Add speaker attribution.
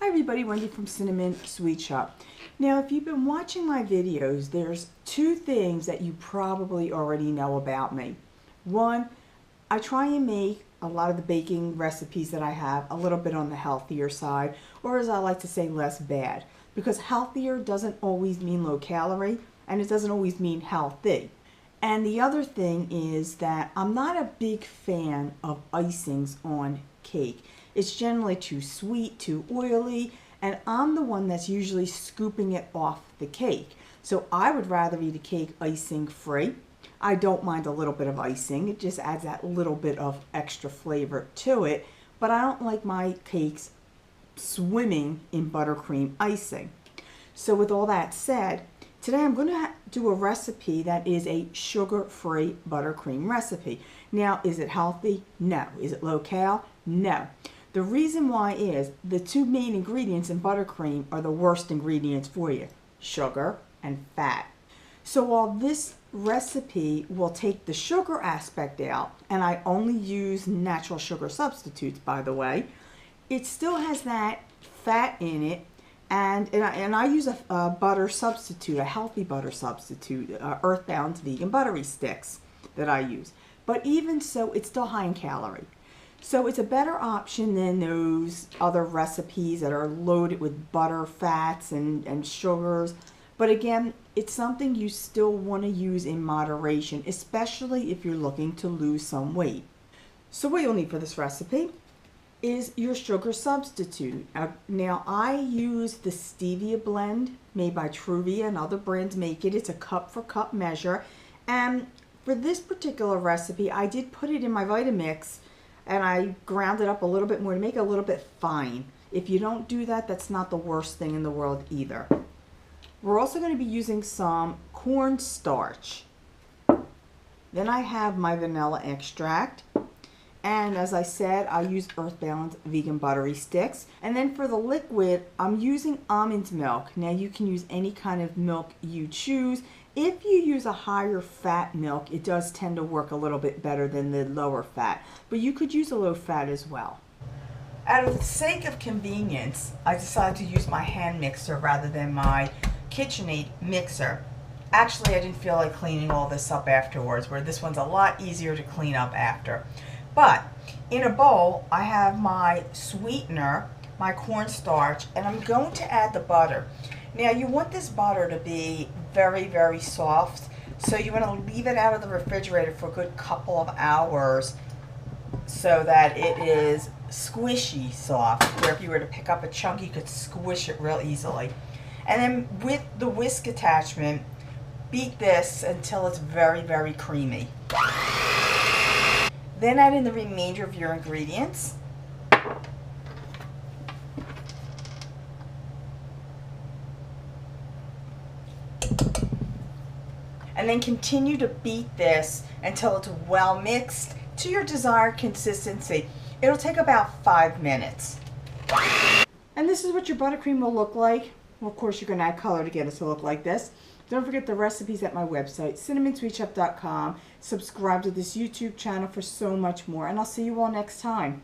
Speaker 1: Hi everybody, Wendy from Cinnamon Sweet Shop. Now if you've been watching my videos, there's two things that you probably already know about me. One, I try and make a lot of the baking recipes that I have a little bit on the healthier side, or as I like to say, less bad. Because healthier doesn't always mean low calorie, and it doesn't always mean healthy. And the other thing is that I'm not a big fan of icings on cake. It's generally too sweet, too oily, and I'm the one that's usually scooping it off the cake. So I would rather eat a cake icing free. I don't mind a little bit of icing. It just adds that little bit of extra flavor to it. But I don't like my cakes swimming in buttercream icing. So with all that said, today I'm going to do a recipe that is a sugar-free buttercream recipe. Now, is it healthy? No. Is it low cal? No. The reason why is the two main ingredients in buttercream are the worst ingredients for you, sugar and fat. So while this recipe will take the sugar aspect out, and I only use natural sugar substitutes, by the way, it still has that fat in it, and I use a butter substitute, a healthy butter substitute, Earthbound vegan buttery sticks that I use. But even so, it's still high in calorie. So it's a better option than those other recipes that are loaded with butter, fats, and sugars. But again, it's something you still want to use in moderation, especially if you're looking to lose some weight. So what you'll need for this recipe is your sugar substitute. Now I use the stevia blend made by Truvia, and other brands make it. It's a cup for cup measure. And for this particular recipe, I did put it in my Vitamix, and I ground it up a little bit more to make it a little bit fine. If you don't do that, that's not the worst thing in the world either. We're also going to be using some cornstarch. Then I have my vanilla extract. And as I said, I use Earthbound vegan buttery sticks. And then for the liquid, I'm using almond milk. Now you can use any kind of milk you choose. If you use a higher fat milk, it does tend to work a little bit better than the lower fat. But you could use a low fat as well. Out of the sake of convenience, I decided to use my hand mixer rather than my KitchenAid mixer. Actually, I didn't feel like cleaning all this up afterwards, where this one's a lot easier to clean up after. But in a bowl, I have my sweetener, my cornstarch, and I'm going to add the butter. Now you want this butter to be very, very soft, so you want to leave it out of the refrigerator for a good couple of hours so that it is squishy soft, where if you were to pick up a chunk, you could squish it real easily. And then with the whisk attachment, beat this until it's very, very creamy. Then add in the remainder of your ingredients. And then continue to beat this until it's well mixed to your desired consistency. It'll take about 5 minutes. And this is what your buttercream will look like. Well, of course, you're going to add color to get it to look like this. Don't forget the recipes at my website, cinnamonsweetshop.com. Subscribe to this YouTube channel for so much more. And I'll see you all next time.